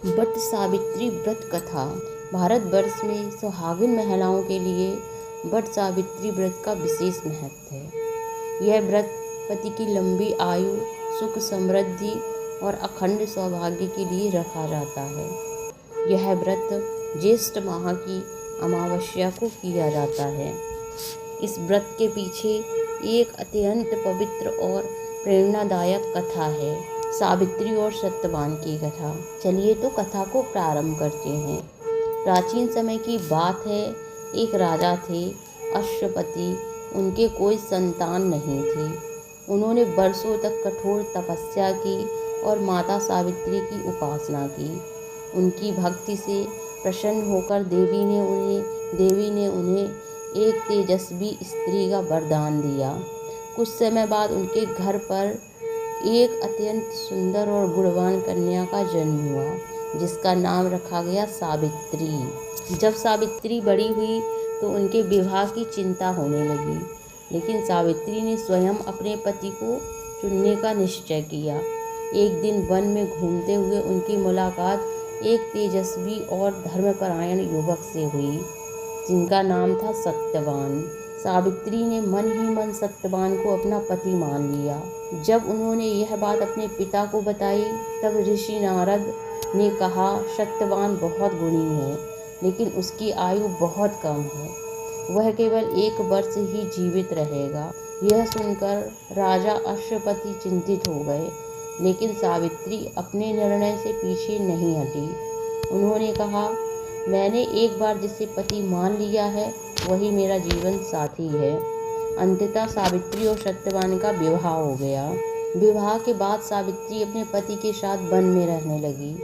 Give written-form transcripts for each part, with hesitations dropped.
वट सावित्री व्रत कथा। भारतवर्ष में सुहागिन महिलाओं के लिए वट सावित्री व्रत का विशेष महत्व है। यह व्रत पति की लंबी आयु, सुख समृद्धि और अखंड सौभाग्य के लिए रखा जाता है। यह व्रत ज्येष्ठ माह की अमावस्या को किया जाता है। इस व्रत के पीछे एक अत्यंत पवित्र और प्रेरणादायक कथा है, सावित्री और सत्यवान की कथा। चलिए तो कथा को प्रारंभ करते हैं। प्राचीन समय की बात है, एक राजा थे, अश्वपति। उनके कोई संतान नहीं थी। उन्होंने वर्षों तक कठोर तपस्या की और माता सावित्री की उपासना की। उनकी भक्ति से प्रसन्न होकर देवी ने उन्हें एक तेजस्वी स्त्री का वरदान दिया। कुछ समय बाद उनके घर पर एक अत्यंत सुंदर और गुणवान कन्या का जन्म हुआ, जिसका नाम रखा गया सावित्री। जब सावित्री बड़ी हुई तो उनके विवाह की चिंता होने लगी, लेकिन सावित्री ने स्वयं अपने पति को चुनने का निश्चय किया। एक दिन वन में घूमते हुए उनकी मुलाकात एक तेजस्वी और धर्मपरायण युवक से हुई, जिनका नाम था सत्यवान। सावित्री ने मन ही मन सत्यवान को अपना पति मान लिया। जब उन्होंने यह बात अपने पिता को बताई, तब ऋषि नारद ने कहा, सत्यवान बहुत गुणी है, लेकिन उसकी आयु बहुत कम है। वह केवल 1 वर्ष ही जीवित रहेगा। यह सुनकर राजा अश्वपति चिंतित हो गए, लेकिन सावित्री अपने निर्णय से पीछे नहीं हटी। उन्होंने कहा, मैंने एक बार जिसे पति मान लिया है, वही मेरा जीवन साथी है। अंततः सावित्री और सत्यवान का विवाह हो गया। विवाह के बाद सावित्री अपने पति के साथ वन में रहने लगी।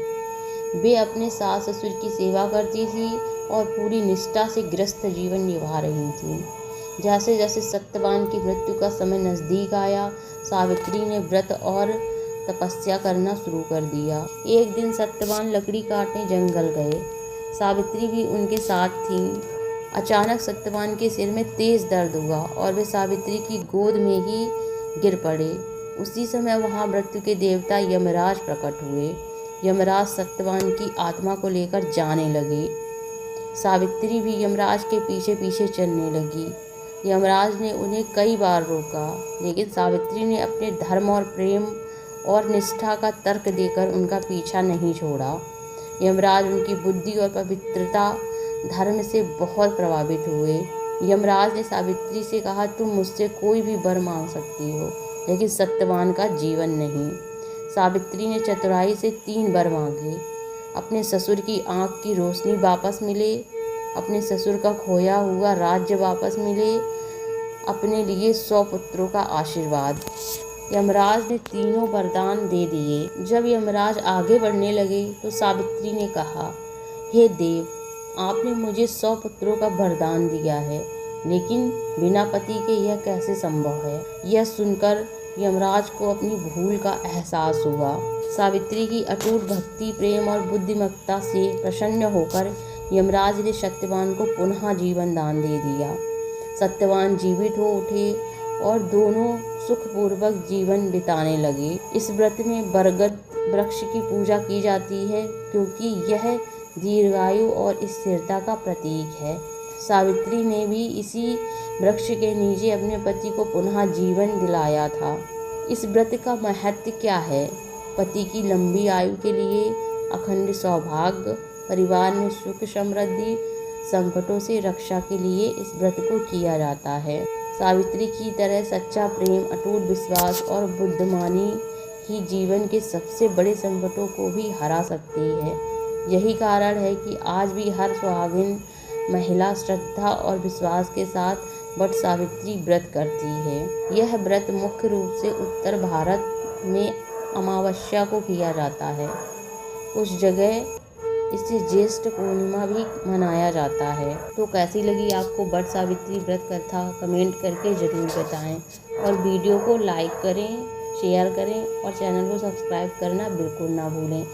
वे अपने सास ससुर की सेवा करती थी और पूरी निष्ठा से गृहस्थ जीवन निभा रही थी। जैसे जैसे सत्यवान की मृत्यु का समय नजदीक आया, सावित्री ने व्रत और तपस्या करना शुरू कर दिया। एक दिन सत्यवान लकड़ी काटने जंगल गए। सावित्री भी उनके साथ थी। अचानक सत्यवान के सिर में तेज दर्द हुआ और वे सावित्री की गोद में ही गिर पड़े। उसी समय वहां मृत्यु के देवता यमराज प्रकट हुए। यमराज सत्यवान की आत्मा को लेकर जाने लगे। सावित्री भी यमराज के पीछे पीछे चलने लगी। यमराज ने उन्हें कई बार रोका, लेकिन सावित्री ने अपने धर्म और प्रेम और निष्ठा का तर्क देकर उनका पीछा नहीं छोड़ा। यमराज उनकी बुद्धि और पवित्रता धर्म से बहुत प्रभावित हुए। यमराज ने सावित्री से कहा, तुम मुझसे कोई भी वर मांग सकती हो, लेकिन सत्यवान का जीवन नहीं। सावित्री ने चतुराई से 3 वर मांगे। अपने ससुर की आंख की रोशनी वापस मिले, अपने ससुर का खोया हुआ राज्य वापस मिले, अपने लिए 100 पुत्रों का आशीर्वाद। यमराज ने तीनों वरदान दे दिए। जब यमराज आगे बढ़ने लगे तो सावित्री ने कहा, हे देव, आपने मुझे 100 पुत्रों का वरदान दिया है, लेकिन बिना पति के यह कैसे संभव है। यह सुनकर यमराज को अपनी भूल का एहसास हुआ। सावित्री की अटूट भक्ति, प्रेम और बुद्धिमत्ता से प्रसन्न होकर यमराज ने सत्यवान को पुनः जीवन दान दे दिया। सत्यवान जीवित हो उठे और दोनों सुखपूर्वक जीवन बिताने लगे। इस व्रत में बरगद वृक्ष की पूजा की जाती है, क्योंकि यह दीर्घायु और स्थिरता का प्रतीक है। सावित्री ने भी इसी वृक्ष के नीचे अपने पति को पुनः जीवन दिलाया था। इस व्रत का महत्व क्या है? पति की लंबी आयु के लिए, अखंड सौभाग्य, परिवार में सुख समृद्धि, संकटों से रक्षा के लिए इस व्रत को किया जाता है। सावित्री की तरह सच्चा प्रेम, अटूट विश्वास और बुद्धिमानी ही जीवन के सबसे बड़े संकटों को भी हरा सकती है। यही कारण है कि आज भी हर सुहागिन महिला श्रद्धा और विश्वास के साथ वट सावित्री व्रत करती है। यह व्रत मुख्य रूप से उत्तर भारत में अमावस्या को किया जाता है। कुछ जगह इसे ज्येष्ठ पूर्णिमा भी मनाया जाता है। तो कैसी लगी आपको वट सावित्री व्रत कथा? कमेंट करके ज़रूर बताएं और वीडियो को लाइक करें, शेयर करें और चैनल को सब्सक्राइब करना बिल्कुल ना भूलें।